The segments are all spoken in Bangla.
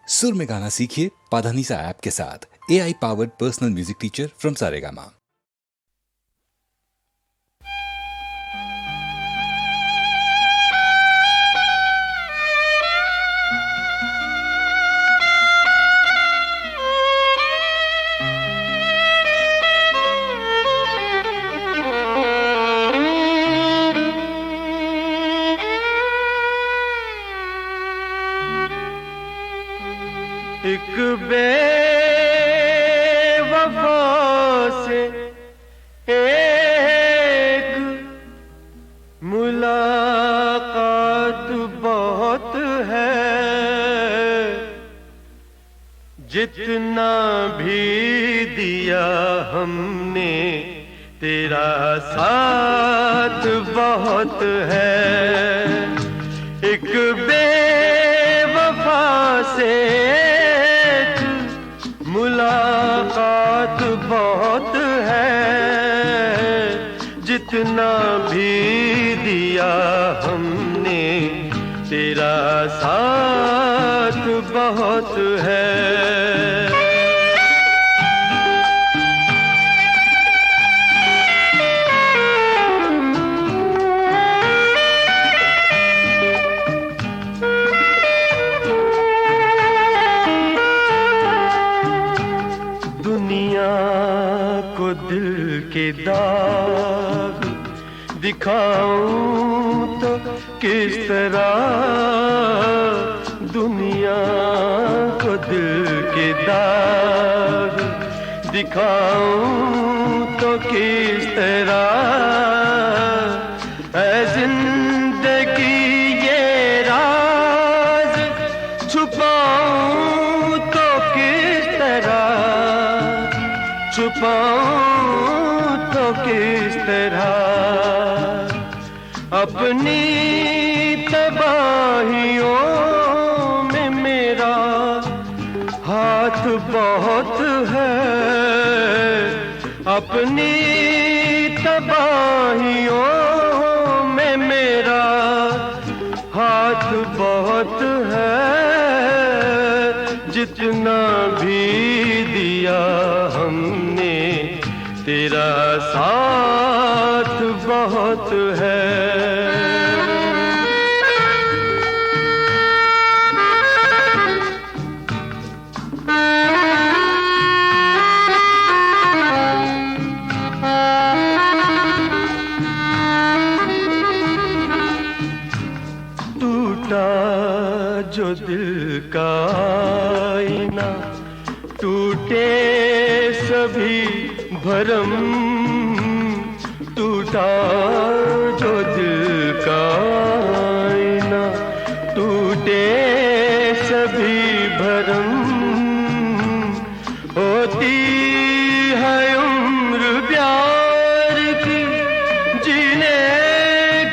सुर में गाना सीखिए पाधानीसा ऐप के साथ। AI powered personal music teacher from Saregama. एक बेवफा से एक मुलाकात बहुत है, जितना भी दिया हमने तेरा साथ बहुत है। एक बेवफा से मुलाकात बहुत है, जितना भी दिया हमने तेरा साथ बहुत है। दिल के दाग दिखाऊं तो किस तरह, दुनिया को दिल के दाग दिखाऊं तो किस तरह। ऐ जिंदगी ये राज छुपाऊं तो किस तरह, छुपाऊं तो किस तरह। अपनी तबाहियों में मेरा हाथ बहुत है, अपनी तबाहियों में मेरा हाथ बहुत है, जितना भी दिया हमने तेरा साथ बहुत है। टूटा जो दिल का आईना, टूटे सभी भरम, टूटा जो दिल का आईना, टूटे सभी भरम। होती है उम्र प्यार की जीने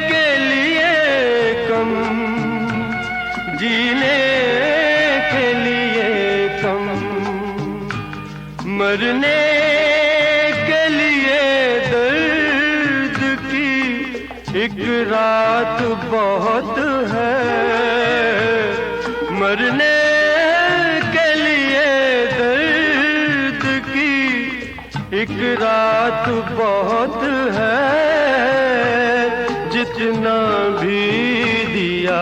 के लिए कम, जीने के लिए कम। मरने के लिए दर्द की एक रात बहुत है, मरने के लिए दर्द की एक रात बहुत है, जितना भी दिया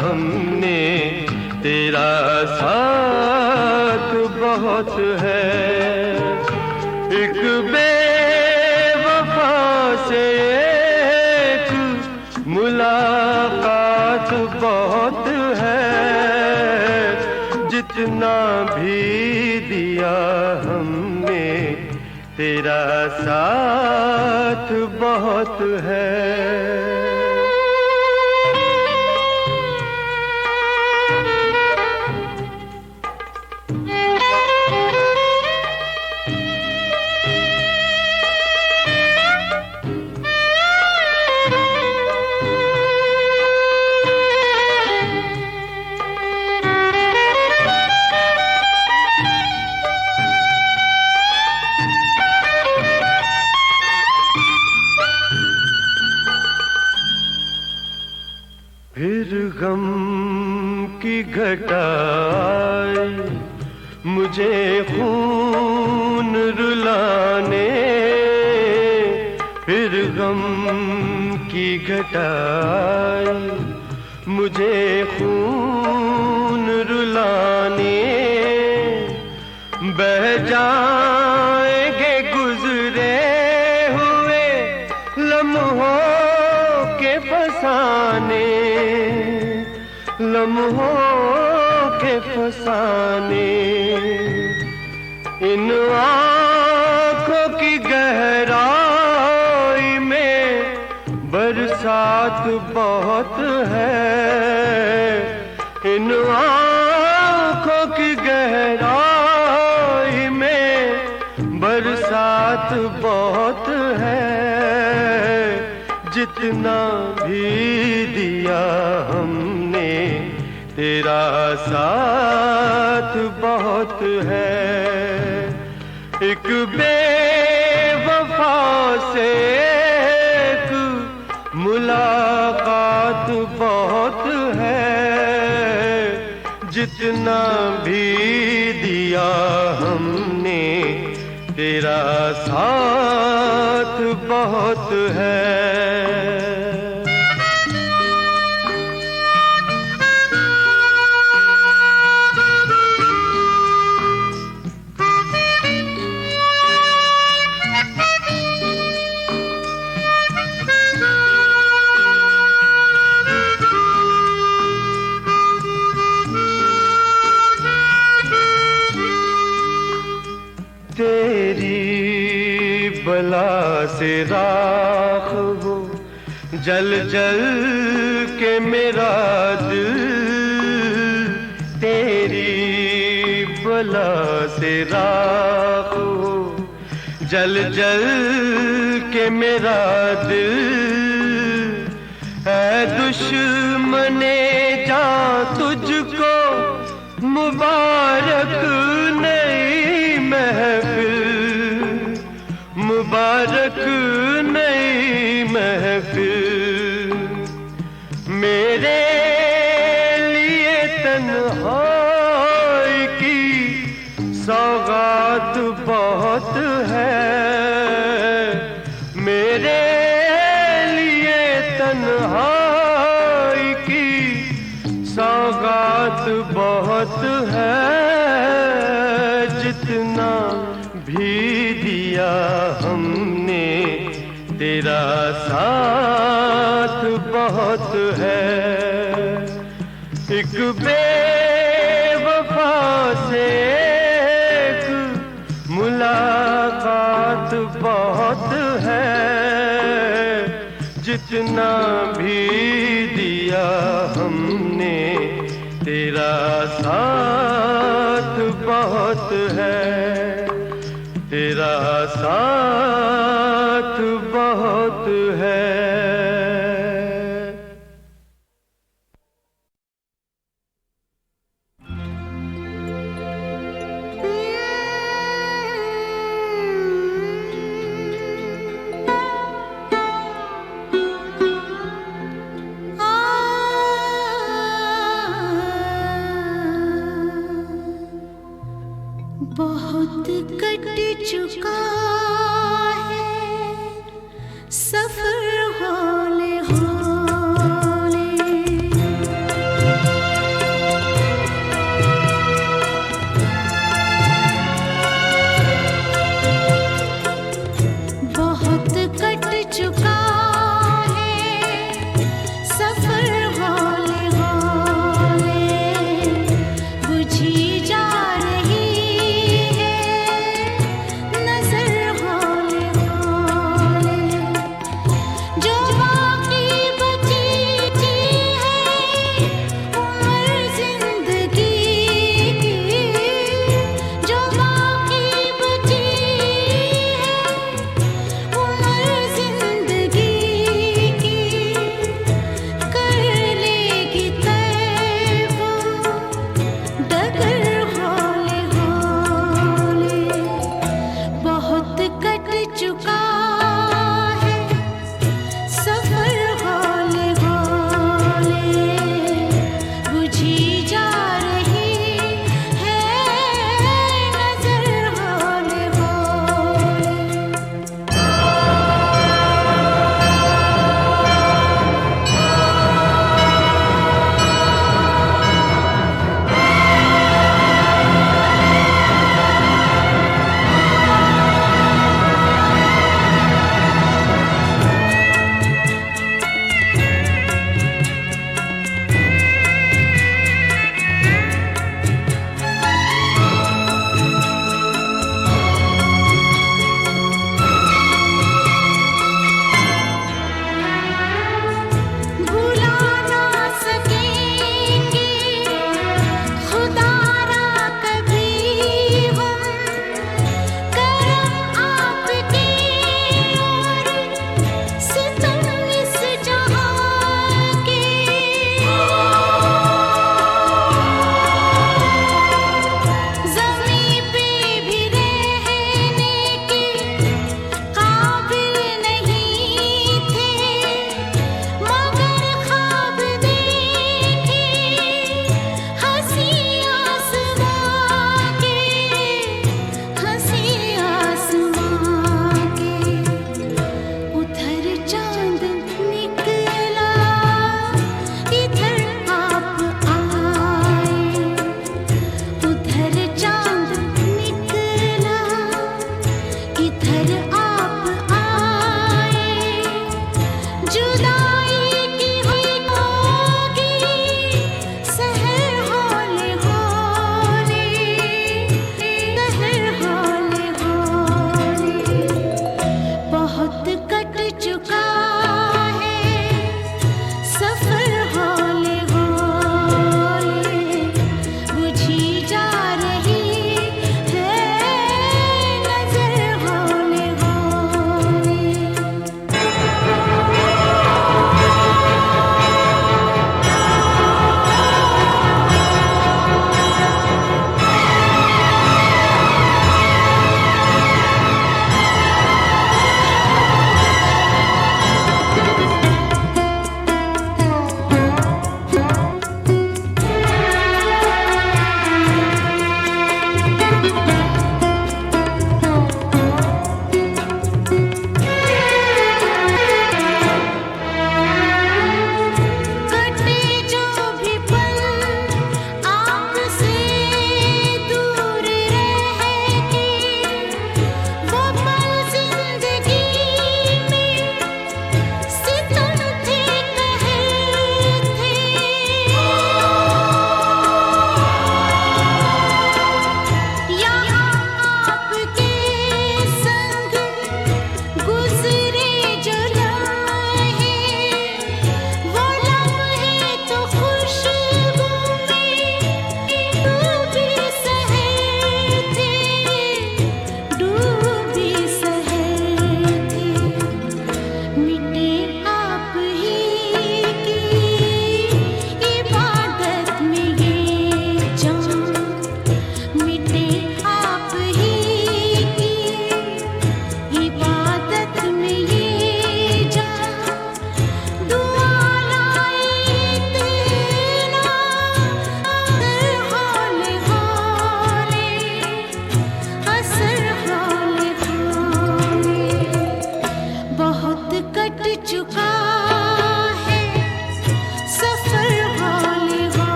हमने तेरा साथ बहुत है। एक बेवफा से एक मुलाकात बहुत है, जितना भी दिया हमने तेरा साथ बहुत है। मुझे खून रुलाने, फिर गम की घटाई मुझे खून रुलाने। बह जाएंगे गुजरे हुए लम्हों के फसाने, लम्हों के फसाने। इन आँखों की गहराई में बरसात बहुत है, इन आँखों की गहराई में बरसात बहुत है। जितना भी दिया हमने तेरा साथ बहुत है। एक बेवफा से एक मुलाकात बहुत है। जितना भी दिया हमने तेरा साथ बहुत है। तेरी बला से राख हो जल जल के मेरा दिल, तेरी बला से राख हो जल जल के मेरा दिल। है दुश्मने जा तुझको मुबारक नई महफिल, मुबारक नई महफिल। मेरे लिए तन्हाई की सौगात बहुत है, मेरे लिए तन्हाई की सौगात बहुत है। जितना भी दिया हमने तेरा साथ बहुत है। एक बेवफा से एक मुलाकात बहुत है। जितना भी दिया हमने तेरा साथ बहुत है, तेरा साथ बहुत है। बहुत कट चुका है सफर हौले हौले, बहुत कट चुका है सफर हौले हौले। बुझी जा रही है नजर हौले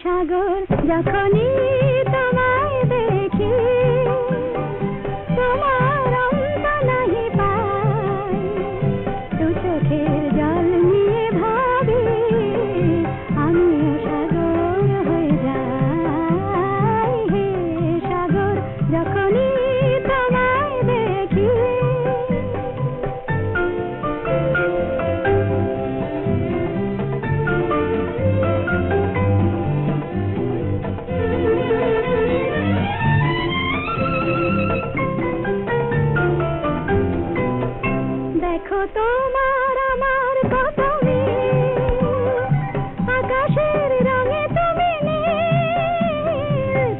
সাগর যখনই তোমায় দেখি তোমার অন্ত নাহি পাই দু চোখের জল নিয়ে ভাবি আমিও সাগর হয়ে যাই হে সাগর যখনই তোমায় দেখি দেখো তোমার আমার কত মিল, আকাশের রঙে তুমি নীল।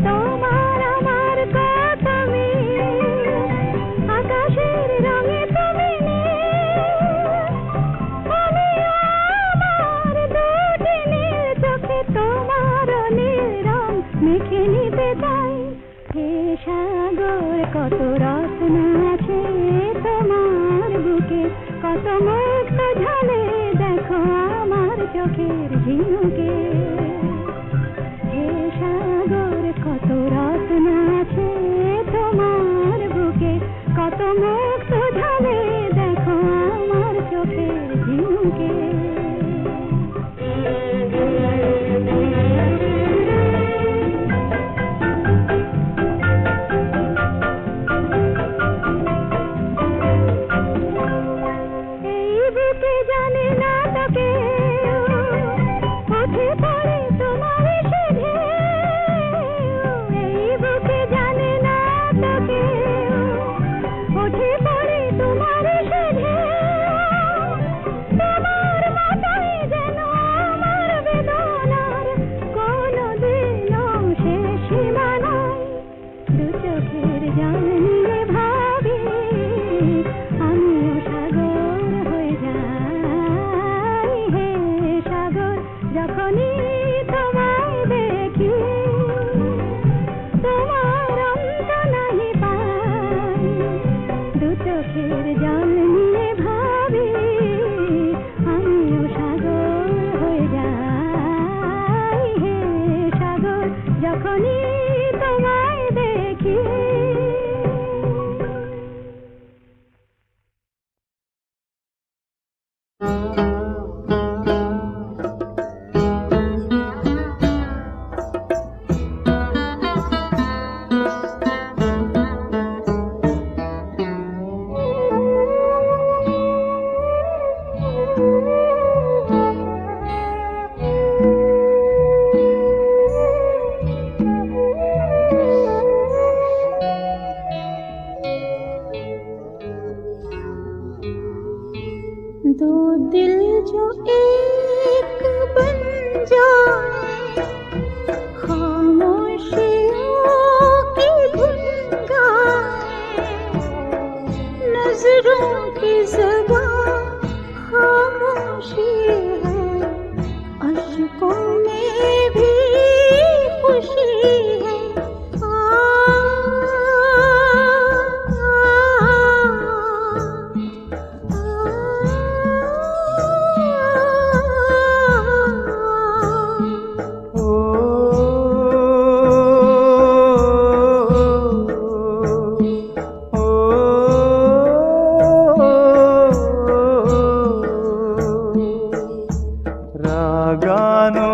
তোমার আমার কত মিল, আকাশের রঙে তুমি নীল। আমি আমার দুটি নীল চোখে তোমার নীল রং মেখে নিতে চাই হে সাগর কত রত্ন আছে তোমার বুকে কত মুক্ত ঝালে দেখো আমার চোখের ঝিনুকে হে সাগর কত রত্ন আছে তোমার বুকে কত মুক্ত ঝালে দেখো আমার চোখের ঝিনুকে জানে না তোকে উঠে পড়ে তোমার সিধে এই বুকে জানে না তোকে উঠে পড়ে তোমার সিধে তোমার মতোই যেন আমার বেদনার কোনো দিনও শেষ সীমা নাই দু চোখের জল নিয়ে ভাবি আমিও সাগর হয়ে যাই হে সাগর যখনই তোমায় দেখি তোমার অন্ত নাহি পাই দু চোখের জল নিয়ে ভাবি আমিও সাগর হয়ে যাই হে সাগর যখনই তোমায় দেখি दो दिल जो एक बन जाए खामोशियों की धुन गाए नजरों की ज़बान खामोशी है अश्कों में भी खुशी है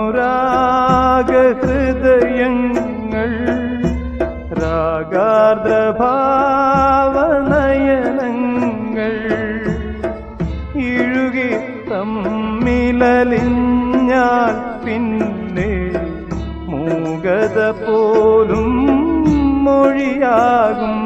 രാഗാനുരാഗ ഹൃദയങ്ങൾ രാഗാർദ്രഭാവനയനങ്ങൾ ഇഴുകി തമ്മിലലിഞ്ഞാൽ പിന്നെ മൂകത പോലും മൊഴിയാകും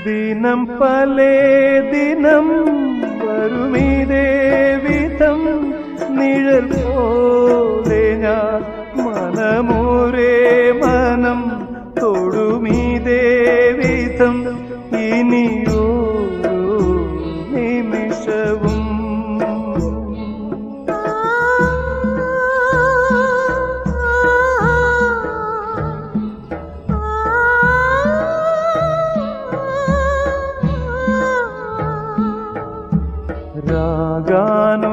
ദിനം പലേ ദിനം വരുമിതേ വിധം നിഴൽ പോലെ ഞാൻ മനമോരേ മനം തൊടുമിതേ വിധം ഇനിയോ നിമിഷവും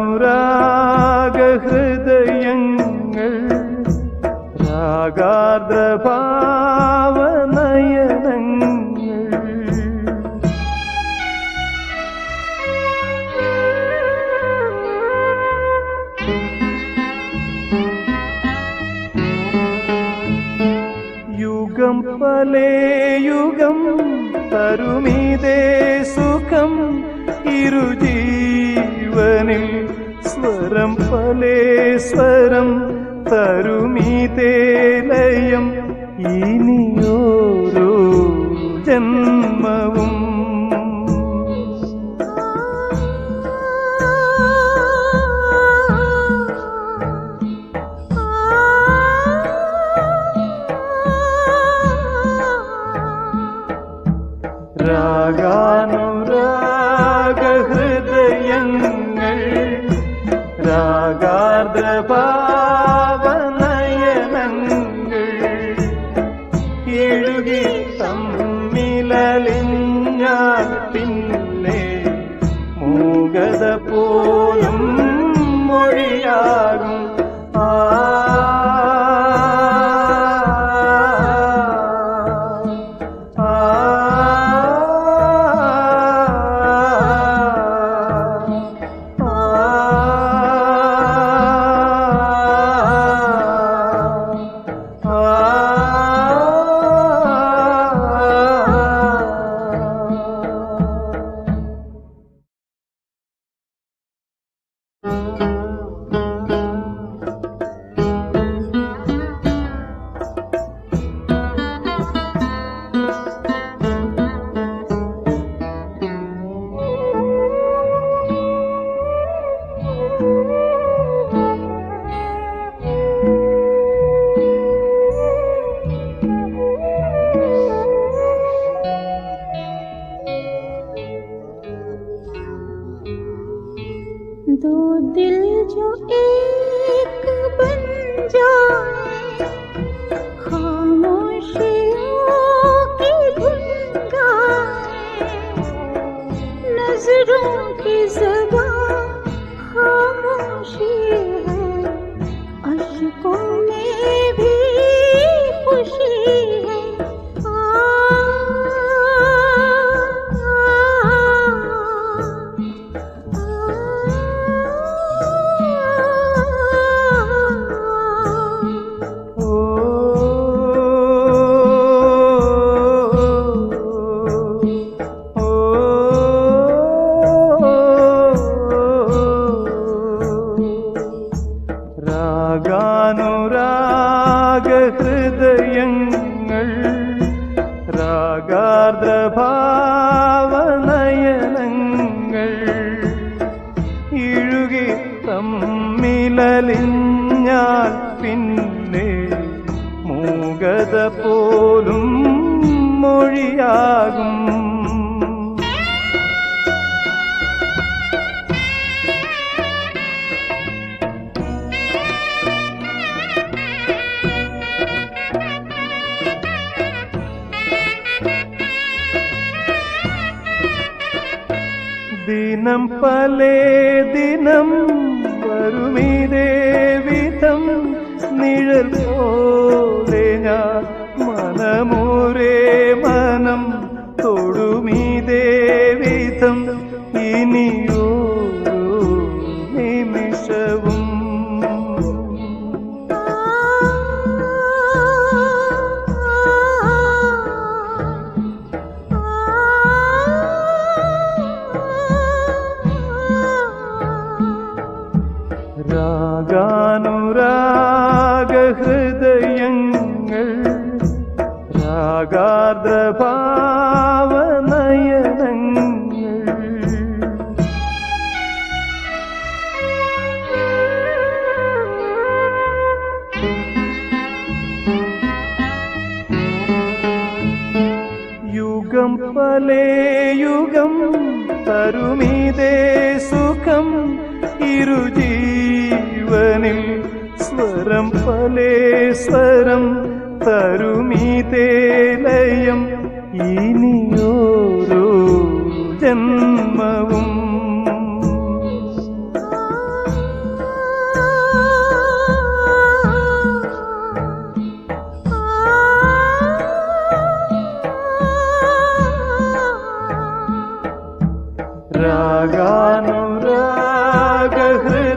രാഗാനുരാഗ ഹൃദയങ്ങൾ രാഗാർദ്ര ഭാവനയനങ്ങൾ യുഗം പലേ യുഗം തരുമിതേ സുഖം ഇരുജീവനിൽ സ്വരം പലേ സ്വരം തരുമിതേ ലയം ഇനിയോരോ ജന്മവും രാഗാനുരാഗ ഹൃദയങ്ങൾ രാഗാർദ്ര ഭാവനയനങ്ങൾ എഴുകി തമ്മിലലിഞ്ഞാൽ പിന്നെ മൂകത പോലും മൊഴിയാകും दो दिल जो एक बन जाए खामोशियों की धुन गाए नजरों की ज़बान खामोशी है अश्कों में भी खुशी है രാഗാനുരാഗ ഹൃദയങ്ങൾ രാഗാർദ്ര ഭാവനയനങ്ങൾ ഇഴുകി തമ്മിലലിഞ്ഞാൽ പിന്നെ മൂകത പോലും മൊഴിയാകും ദിനം പലേ ദിനം വരുമിതേ വിധം നിഴൽ പോലെ ഞാൻ മനമോരേ മനം തൊടുമിതേ വിധം ഇനിയോ നിമിഷവും രാഗാനുരാഗ ഹൃദയങ്ങൾ രാഗാർദ്ര ഭാവനയ യുഗം പലേ യുഗം തരുമീതേ സുഖം ഇരുജീവനിൽ സ്വരം പലേ സ്വരം തരുമീതേ ലയം ഇനിയോരോ ജന്മവും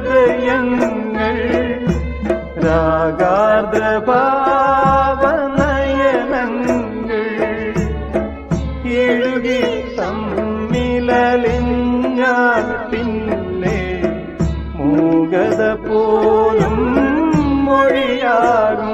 രാഗാനുരാഗഹൃദയങ്ങൾ രാഗാർദ്രഭാവനയനങ്ങൾ ഇഴുകി തമ്മിലലിഞ്ഞാൽ പിന്നെ മൂകത പോലും മൊഴിയാകും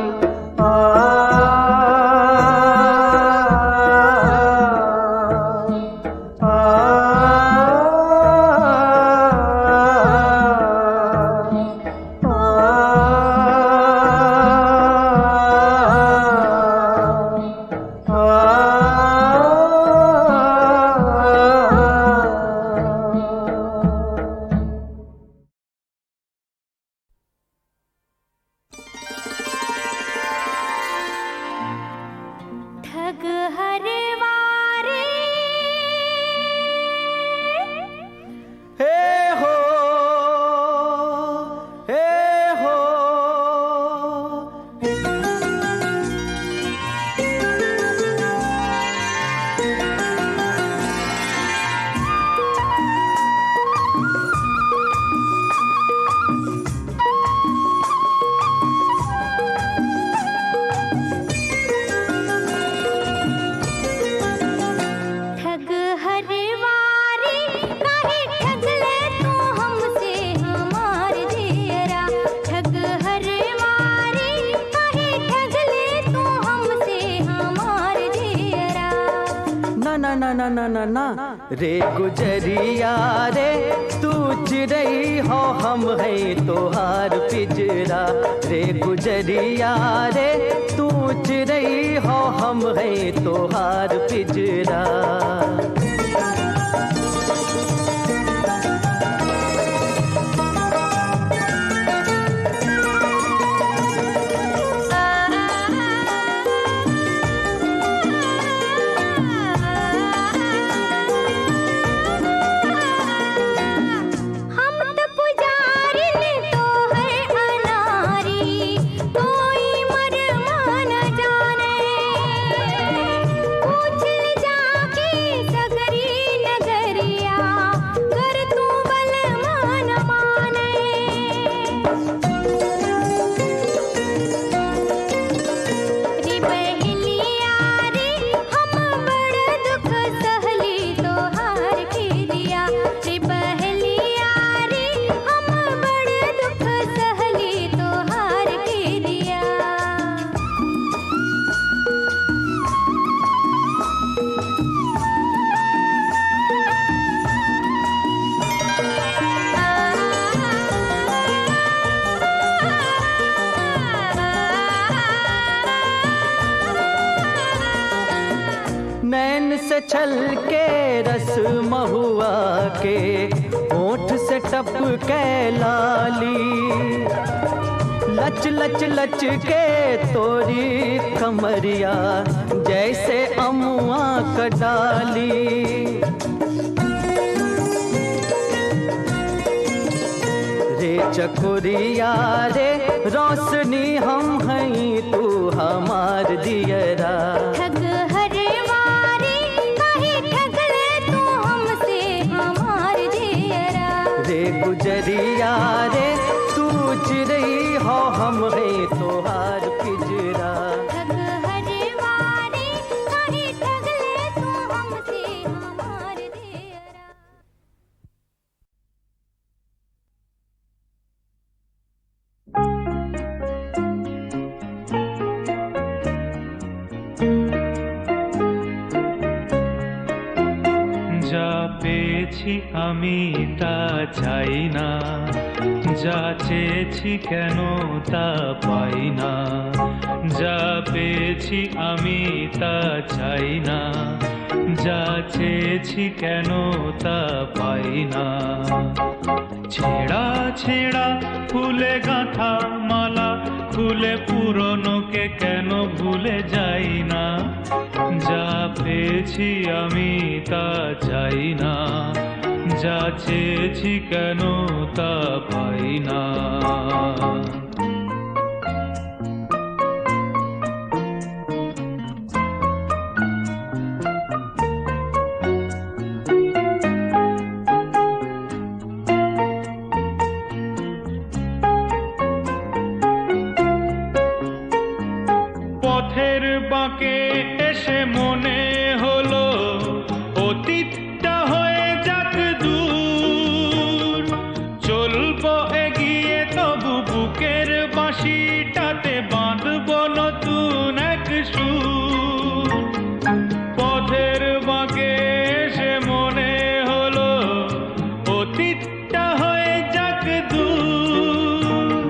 ठग हरे वारे हे हो हे हो ठग हरे वारे काहे ठग ले तू हमसे हमार दियरा ठग हरे वारे काहे ठग ले तू हमसे हमार दियरा ना ना ना ना ना ना ना रे गुजरिया रे तू चिड़ई हो हम है तोहार पिजरा रे गुजरिया रे तू चिड़ई हो हम है तोहार पिजरा हम तो पुजारी ने तो है अनारी कोई मरमा न जाने पूछ ले जाके सगरी नगरिया कर तू बल मान माने रे बहलिया रे हम बड़ दुख सहली तोहार के दिया रे बहलिया रे हम बड़ दुख सहली तोहार के दिया नैन से छल के रस महुआ के होठ से टप के लाली लच लच लच के तोरी कमरिया जैसे अमुआ कडाली रे चकोरिया रे रोशनी हम हैं तू हमार दियरा ठग हरे वारे काहे ठग ले तू हमसे हमार दियरा रे गुजरिया रे तू चिड़ई हो हम है तोहार पिजरा ठग हरे वारे काहे ठग ले तू हमसे हमार दियरा যা পেয়েছি আমি তা চাই না, যা চেয়েছি কেন তা পাই না। যা পেয়েছি আমি তা চাই না, যা চেয়েছি কেন তা পাই না। ছেঁড়া ছেঁড়া ফুলে গাঁথা মালা খুলে পুরনোকে কেন ভুলে যাই না। যা পেয়েছি আমি তা চাই না, যা চেয়েছি কেন তা পাই না। পথের বাঁকে এসে মনে হলো অতীতটা হয়ে যাক দূর। চলবো এগিয়ে তবু বুকের বাঁশিটাতে বাঁধবো নতুন এক সুর। পথের বাঁকে এসে মনে হলো অতীতটা হয়ে যাক দূর।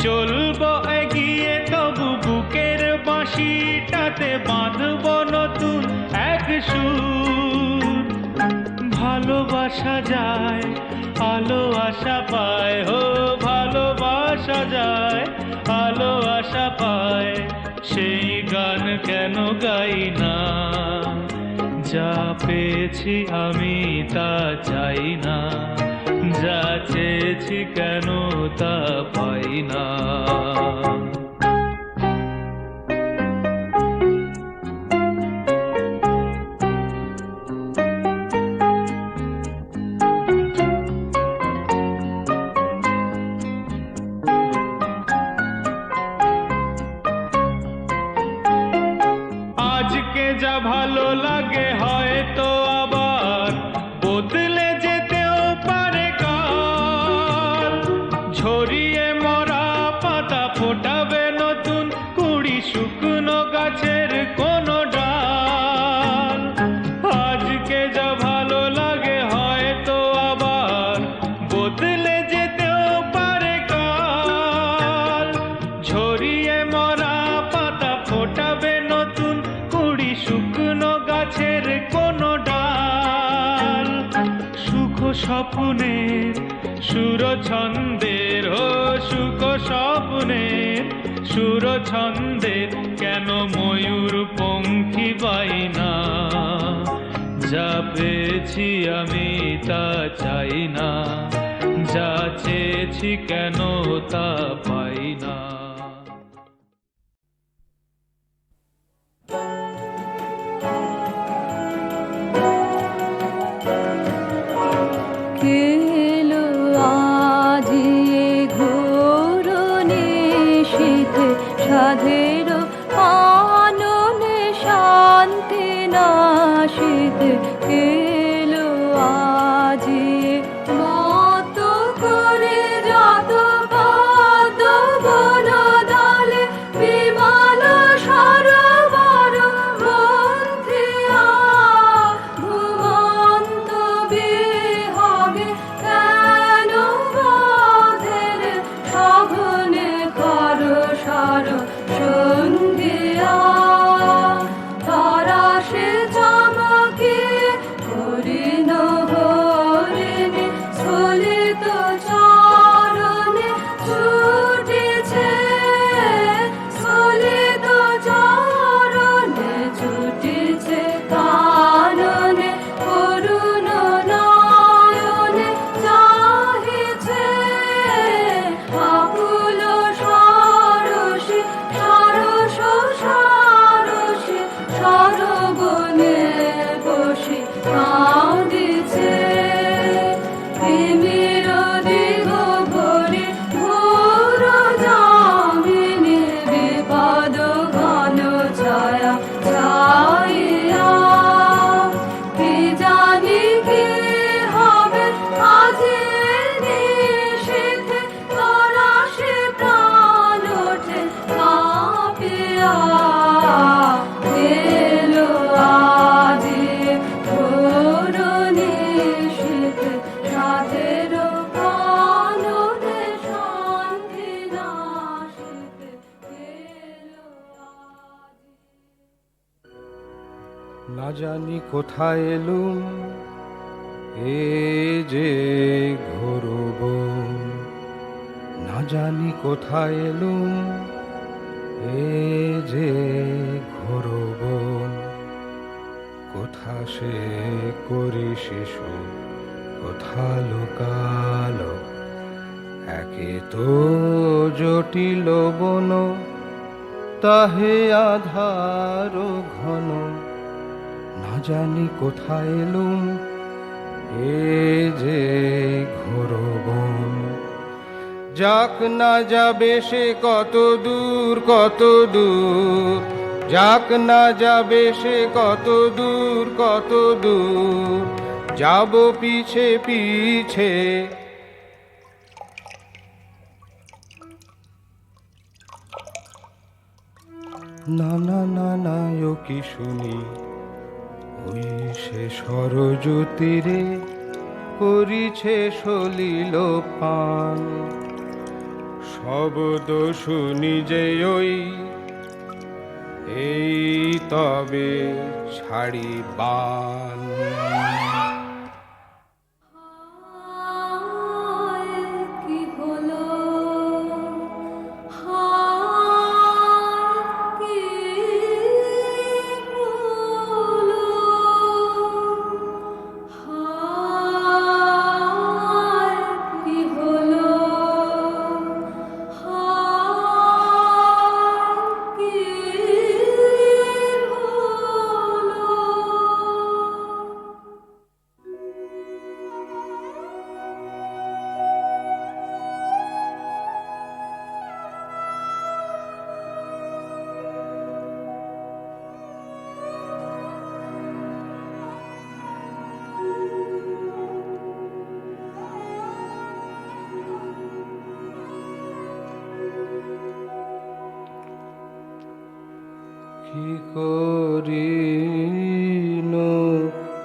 চলবো এগিয়ে তবু বুকের বাঁশিটাতে বাঁধবো নতুন এক সুর। ভালোবাসা যায় আলো আশা পায়, হো ভালোবাসা যায় আলো আশা পায়। সেই গান কেন গাই না, যা পেয়েছি আমি তা চাই না, যা চেয়েছি কেন তা পাই না। আজকে যা ভালো লাগে হয়তো আবার বদলে যেতেও পারে কাল। ঝরিয়ে মরা পাতা ফোটাবে নতুন কুড়ি শুকনো গাছের কোনো ডাল। আজকে যা ভালো লাগে হয়তো আবার বদলে যেতেও পারে কাল। ঝরিয়ে মরা পাতা ফোটাবে নতুন কুড়ি শুকনো গাছের কোনো ডাল। সুখ স্বপ্নের সুর ছন্দের, ও সুখ স্বপ্নের সুর ছন্দের কেন ময়ূর পঙ্খী পাই না। যা পেয়েছি আমি তা চাই না, যা চেয়েছি কেন তা পাই না। কেলো আজিয়ে ঘোর নিশীথে সাধের আননে শান্তি নাশিতে। কেলো আজিয়ে মত করে যত পদ বন দলে বিমান সরোবর মন্থিয়া। ঘুমন্ত বিহগে কেন বাঁধের সঘনে খর সর সন্ধিয়া। তারা সে চমকে না জানি কোথায় এলুম এ যে ঘোর বন, না জানি কোথায় এলুম এ যে ঘোর বন। কোথা সে করি শিশু, কোথা লুকালো, একে তো জটিল বন, তাহে আধার ঘন। না জানি কোথায় এলুম এ যে ঘোর বন। যাক না যাবে সে কত দূর কত দূর, যাক না যাবে সে কত দূর কত দূর, যাব পিছে পিছে। না না না না ও কি শুনি, ওই সে সরজ তীরে করিছে সলিল পান। শব্দ শুনি যে ওই, এই তবে ছাড়ি বান। কি হলো কি হলো কি হলো কি কি করিনো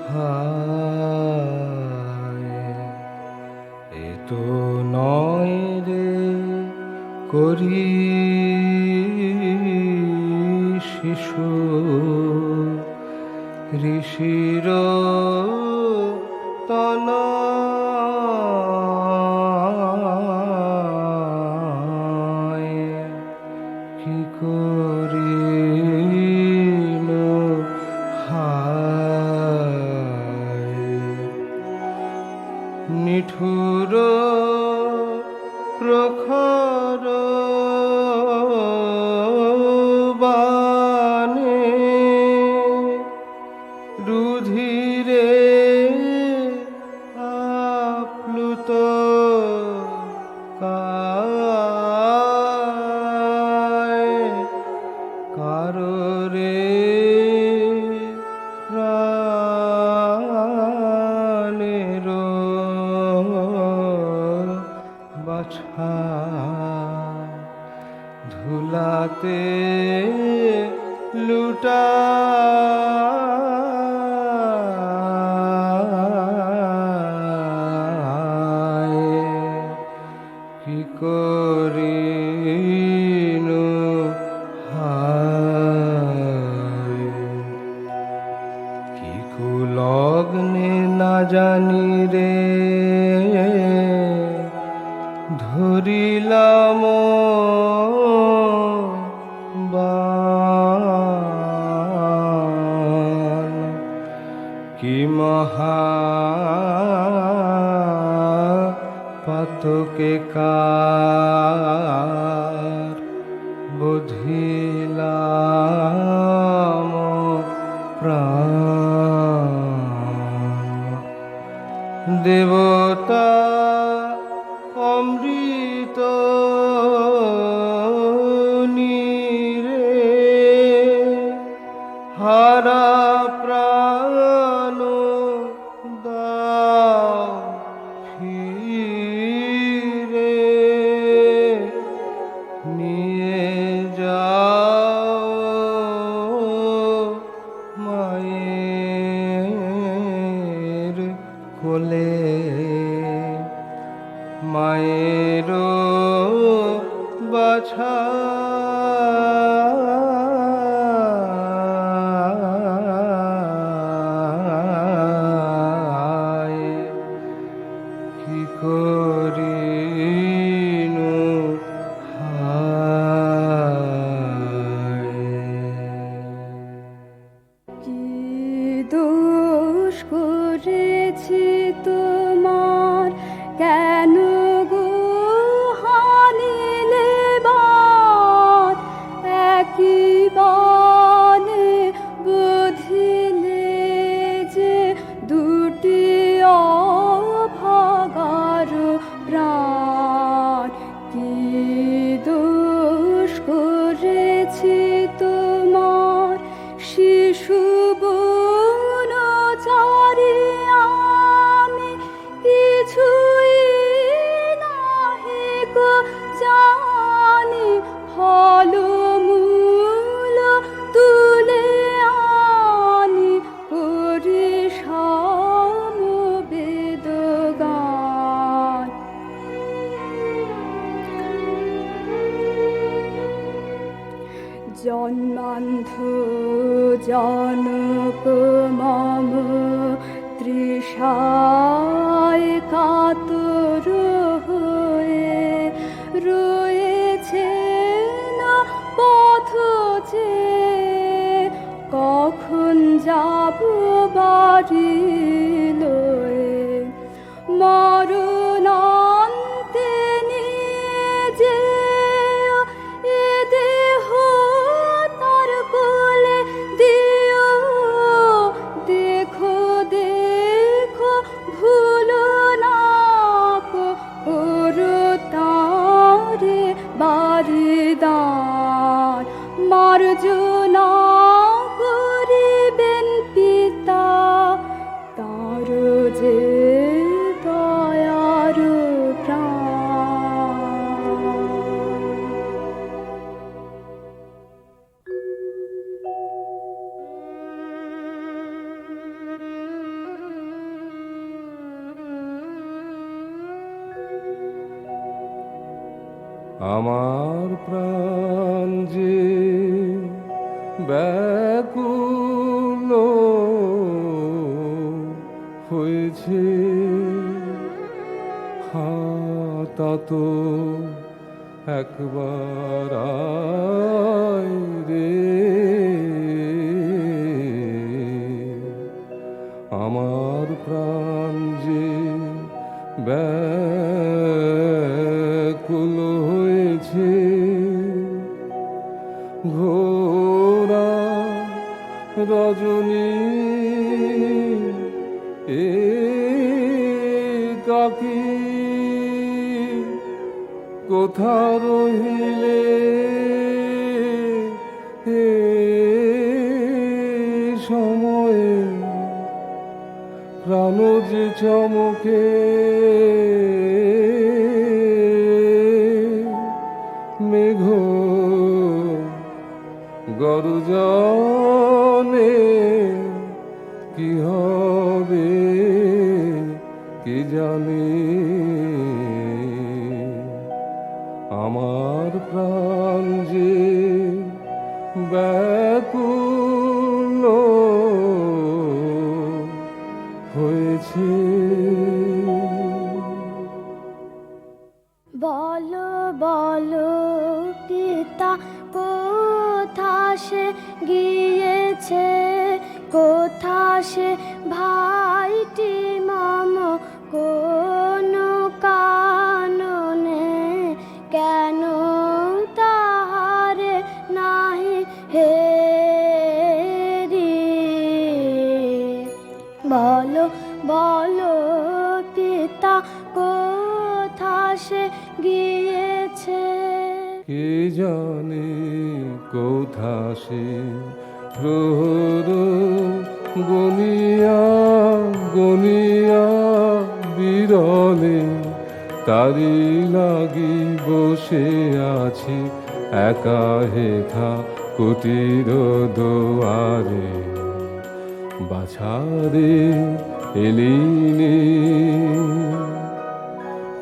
হায়, এ তো নয় রে করি শিশু। ঋষির তনয়, কি করিনো হায়। নিঠুর প্রখর বানে, রুধিরে আপ্লুত কায়, কাররে প্রাণের বাছা, ধুলাতে লুটায়। কি করিনো হায়, কি কুলগ্নে না জানি রে ধরিলাম বান। কি মহা পাতকে কার বুঝিলাম প্রাণ। দেবতা অমৃত নীরে হারা প্রাণ দাও ফিরে, নিয়ে যাও মায়ের কোলে। মায়ের বাছা দোষ করেছি তোমার, কেন গো হানিলে বান, একই বানে বুঝিলে যে দুটি অভাগার প্রাণ। কি দোষ করেছি তোমার, শিশু বনচারী আমি, কিছুই নাহি গো জানি, ফলমূল তুলে আনি করি সমবেদগান। জন্মান্ধ জনক মম তৃষায় কাতর হয়ে রয়েছে না পথ যে, কখন যাব বাড়ি লয়ে। মরণান্তে নিয়ে যে এ দেহ তার কোলে দিও, দেখো দেখো ভুলো না করো তারে বারিদান। মার্জনা করিবেন পিতা, তার যে দয়ার প্রাণ। আমার প্রাণ যে ব্যাকুল হয়েছে, তা তো একবার আয় রে। আমার প্রাণ যে ব্যাকুল হয়েছে, ঘোরা রজনী একাকী কোথা রহিলে এ সময়ে, প্রাণ যে চমকে মেঘ গর্জনে, কি হবে কি জানি। আমার প্রাণ যে ব্যাকুল হয়েছে। বলো বলো পিতা, কোথা সে গিয়েছে, কোথা সে ভাইটি মম, কোন কাননে, কেন তাহারে নাহি হেরি। বলো বলো পিতা, কোথা সে গিয়েছে। কে জানে কোথা সে প্রহর গনিয়া গনিয়া বিরলে, তারি লাগি বসে আছি একা হেথা কুটির দোয়ারে। বাছারে এলিনে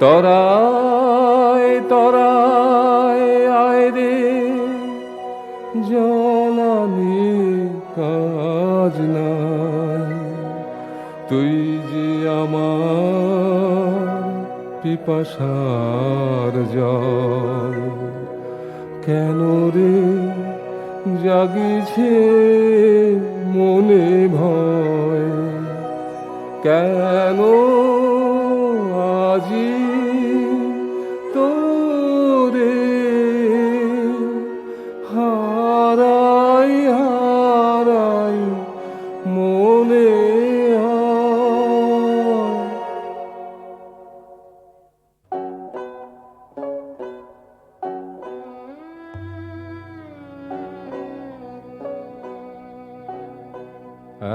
তরায় তরায় আয় রে, জলানি কাজ নাই। তুই যে আমার পিপাসার জল, কেন রে জাগিছে মনে ভয়। কেন আজি তোরে হারাই হারাই মনে হয়।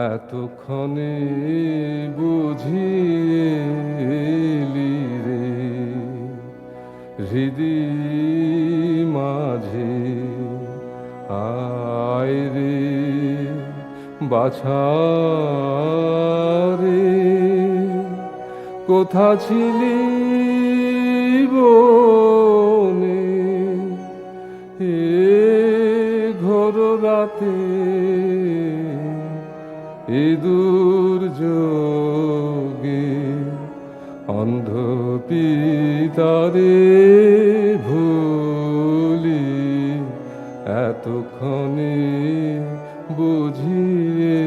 এতক্ষণে বুঝিলি রে হৃদি মাঝে আয় রে বাছা রে কোথা ছিলি বনে এ ঘোর রাতে এ দুর্যোগে অন্ধ পিতারে ভুলি এতক্ষণে বুঝিলি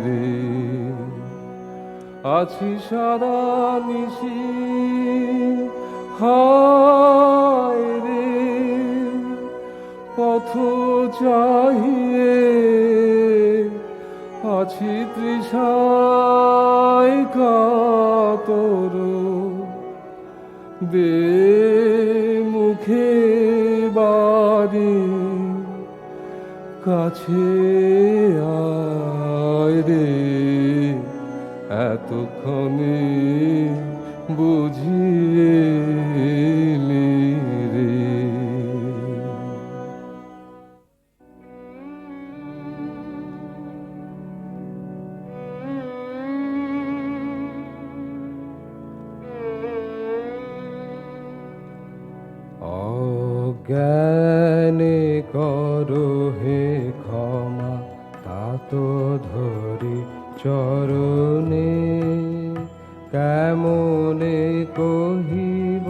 রে আছি সারা নিশি হায় রে পথ চাহিয়ে আছি তৃষায় কাতর দে মুখে বাড়ি কাছে আয় রে এতক্ষণে বুঝিলি রে। অজ্ঞানে করো হে ক্ষমা তাত ধরি চরণে কেমনে কহিব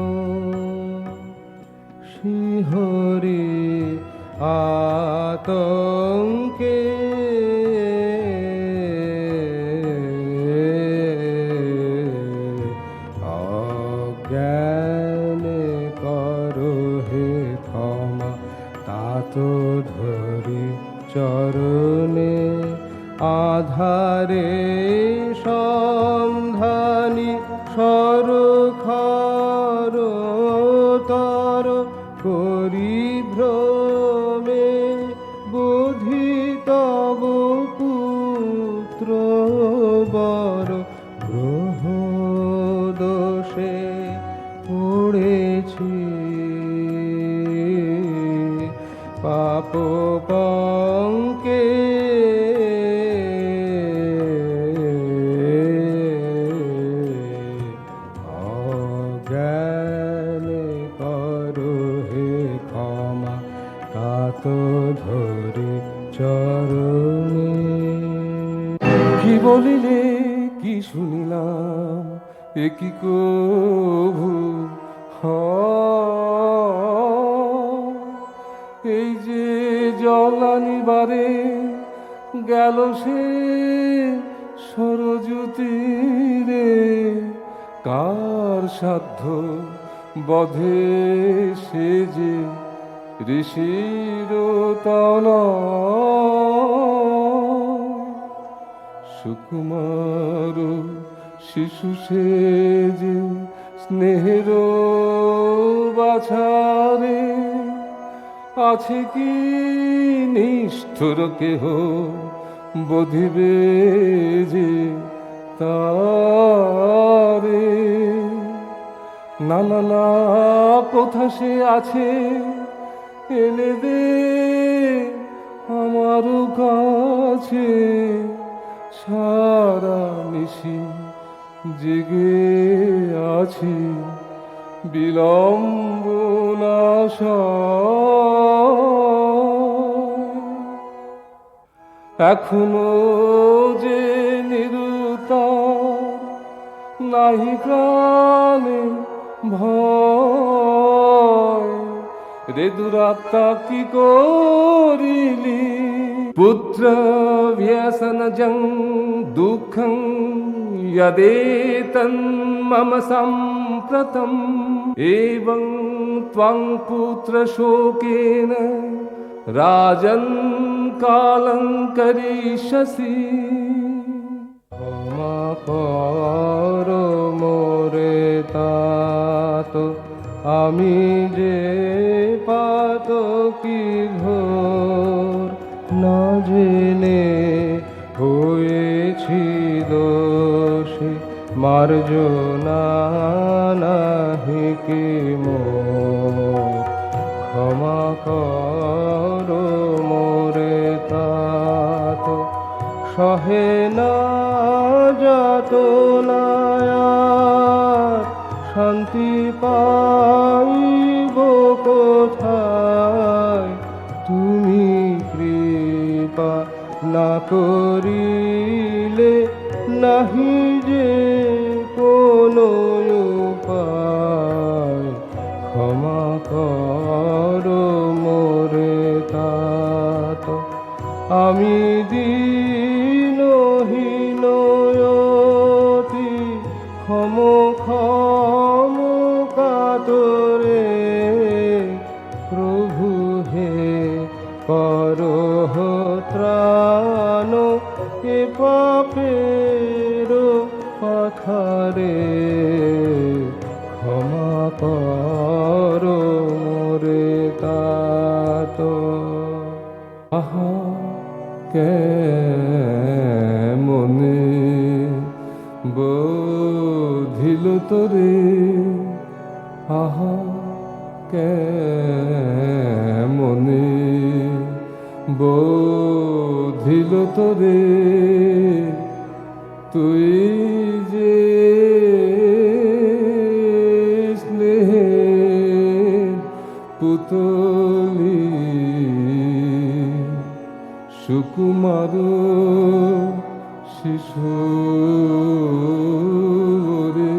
শিহরি আতঙ্কে অজ্ঞানে করো হে ক্ষমা তাত ধরি চরণে আধারে সন্ধানী সরখর তর করি ভ্রমে বুদ্ধি তব পুত্র বর গ্রহ দোষে পড়েছি পাপ পঙ্কে অজ্ঞানে করো হে ক্ষমা তাত ধরে চরণে কি বলিলে কি শুনিলাম এ কি কভু এই যে জলানিবারে গেল সে সরজুতীরে কার সাধ্য বধে সে যে ঋষির তন সুকুমার শিশু সে যে স্নেহের বাছারে আছে কি নিষ্ঠুর কেহ বধিবে যে তারে না না না কোথা সে আছে এনে দে আমার কাছে সারা নিশি জেগে আছি বিলম্ব নাশ এখনো যে নিরুত্তর নাহি প্রাণে ভয় রে দুরাত্মা কি করিলি पुत्रव्यसनजं दुःखं यदेतन्मम सम्प्रतम् एवं त्वं पुत्रशोकेन राजन् कालं करिष्यसि क्षमा করো মোরে तात আমি যে পাতকী ঘোর না জেনে হয়েছি দোষী মার্জনা নাহি কি মোর ক্ষমা করো মোরে तात সহে না যাতনায় শান্তি পাইব কোথায় তুমি কৃপা না করিলে নাহি যে কোনো উপায় ক্ষমা করো মোরে तात আমি দীনহীনয়তি ক্ষম ক্ষম কাতরে প্রভু হে করহ ত্রাণ এ পাপের পাথারে ক্ষমা করো মোরে तात আহা কেমনে বোধিল তোরে আহা কেমনে বোধিল তোরে তুই যে স্নেহের পুতলি সুকুমার শিশু রে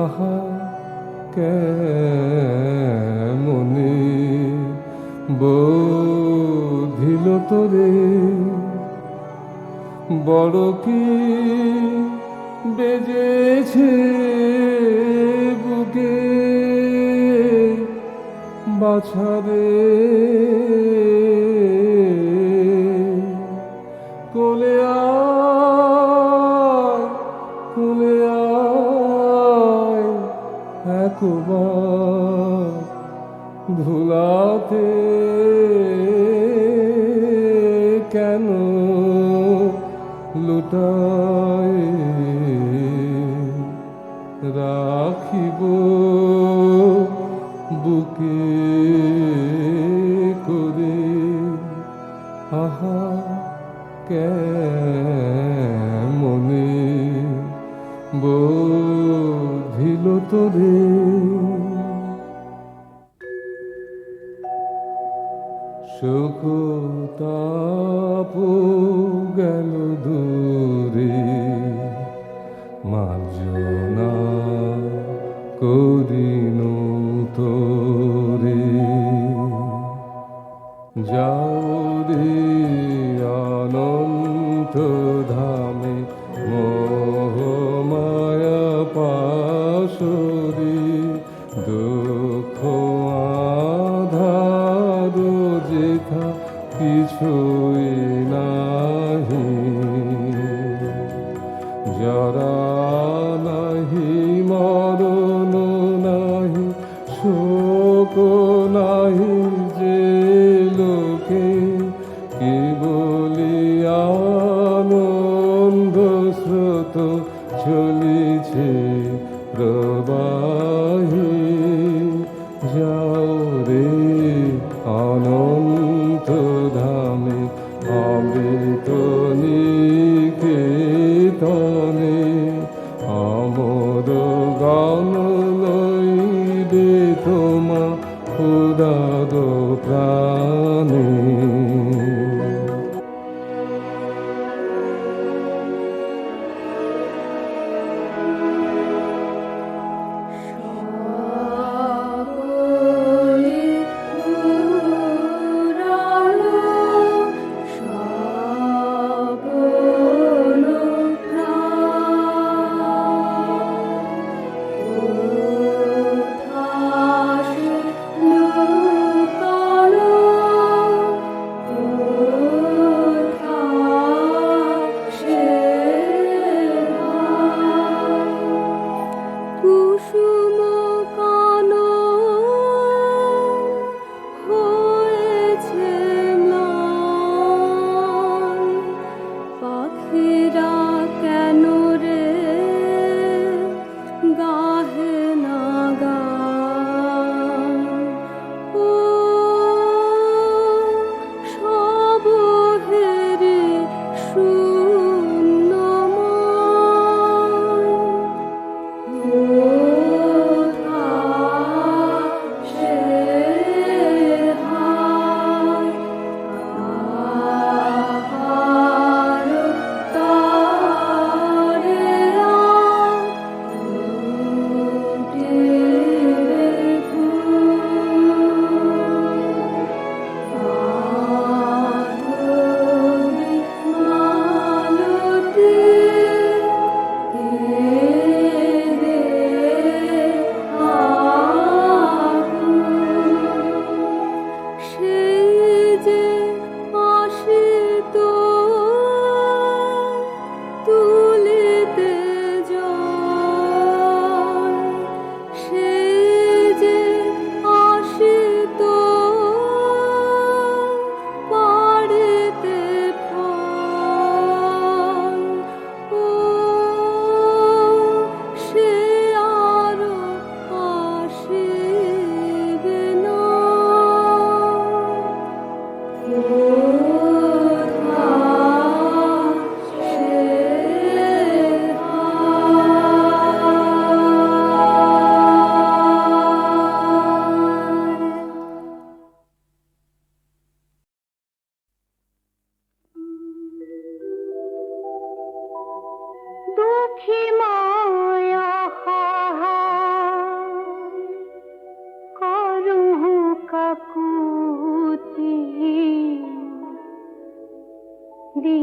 আহা কেমনে বোধিল তোরে বড় কি বেজেছে বুকে বাছারে কোলে আয় একবার ধুলাতে কেন লুটায় রাখিব বুকে করে আহা কেমনে বোধিল তোরে শোক তাপ গেল দূরে মার্জনা করিনু তোরে যাও রে অনন্ত ধামে মোহ মায়া পাশরি দুঃখ আধার যেথা কিছুই নাহি জরা নাহি মরণ নাহি শোক নাহি যে লোকে কি বলি আনন্দ স্রোত চলিছে প্রবাহী যাও রে অনন্ত ধামে অমৃত নিকেতনে অমর গান লইবে তোমা উদার প্রাণে সকলে পুরানো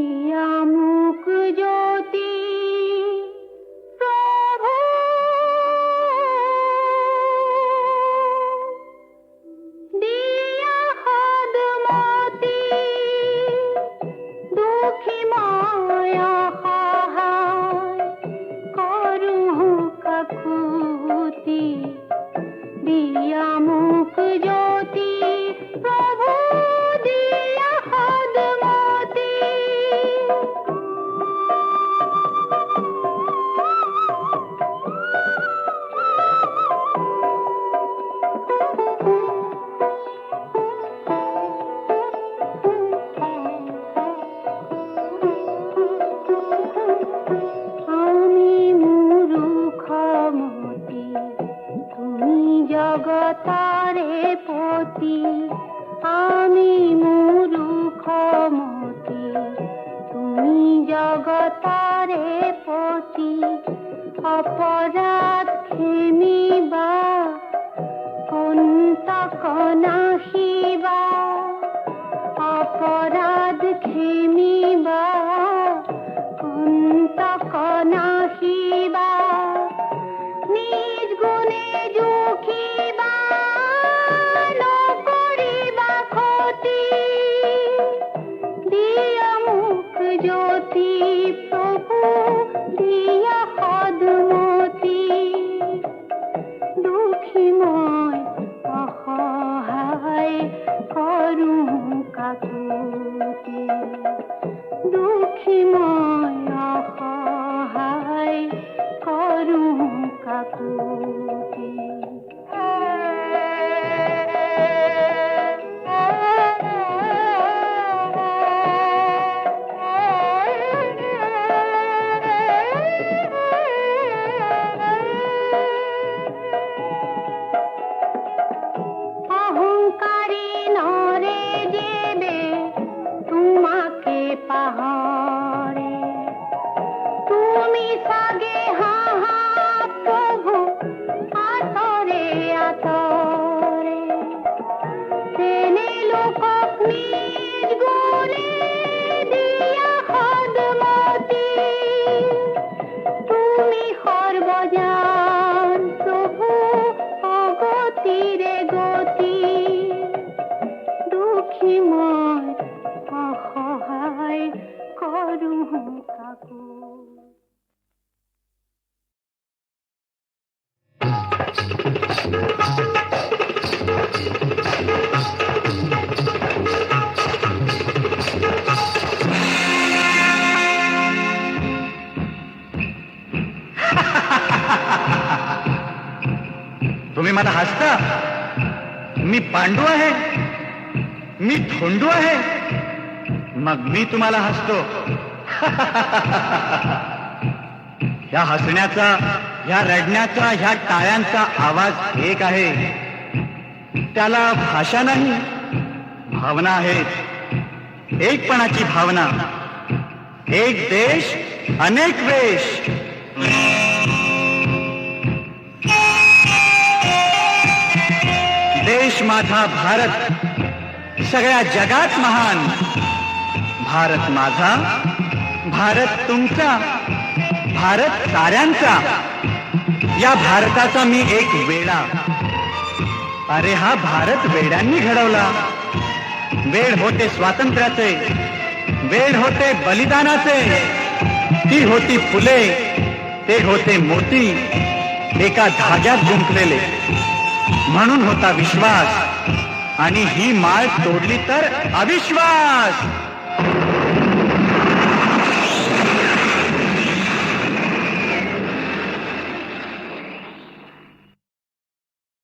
दिया मुख ज्योति प्रभु दिया हद मोती दुखी माया हाय करूँ कखुती दिया मुख ज्योति प्रभु दिया हद मोती আমি মূর্খ মতি তুমি জগতারে পতি আমি মূর্খ মতি তুমি জগতারে পতি অপরাধ ক্ষমিবা অন্তক নাহিবা অপরাধ ক্ষমিবা অন্তক নাহিবা নিজ গুণে যুখিবা নকরিবা ক্ষতি দিয়া মুখ জ্যোতি প্রভু দিয়া হদমতি দুঃখীময় অসহায় করুঁ কাকুতি দুঃখীময় অসহায় করুঁ কাকুতি অহংকারী নরে দেবে তোমাকে পাহাড়ে তুমি সাগে হা হা প্রভু আতরে আতরে তেনে লোকক নিজ গুণে দিয়া হদমতি তুমি সর্বজান প্রভু অগতিরে গতি দুঃখীময় অসহায় করুঁ কাকু तुम्ही मला हसता मी पांडू आहे मी धोंडू आहे मग मी तुम्हाला हसतो ह्या हसण्याचा ह्या रडण्याचा ह्या टाळ्यांचा आवाज एक आहे त्याला भाषा नाही भावना आहे एकपणाची भावना एक देश अनेक वेश देश माझा भारत सगळ्या जगात महान भारत माझा भारत तुमचा भारत साऱ्यांचा या भारताचा मी एक वेडा अरे हा भारत वेड्यांनी घडवला वेड होते स्वातंत्र्याचे वेड होते बलिदानाचे ती होती फुले ते होते मोती एका धाग्यात गुंफलेले म्हणून होता विश्वास आणि ही माळ तोडली तर अविश्वास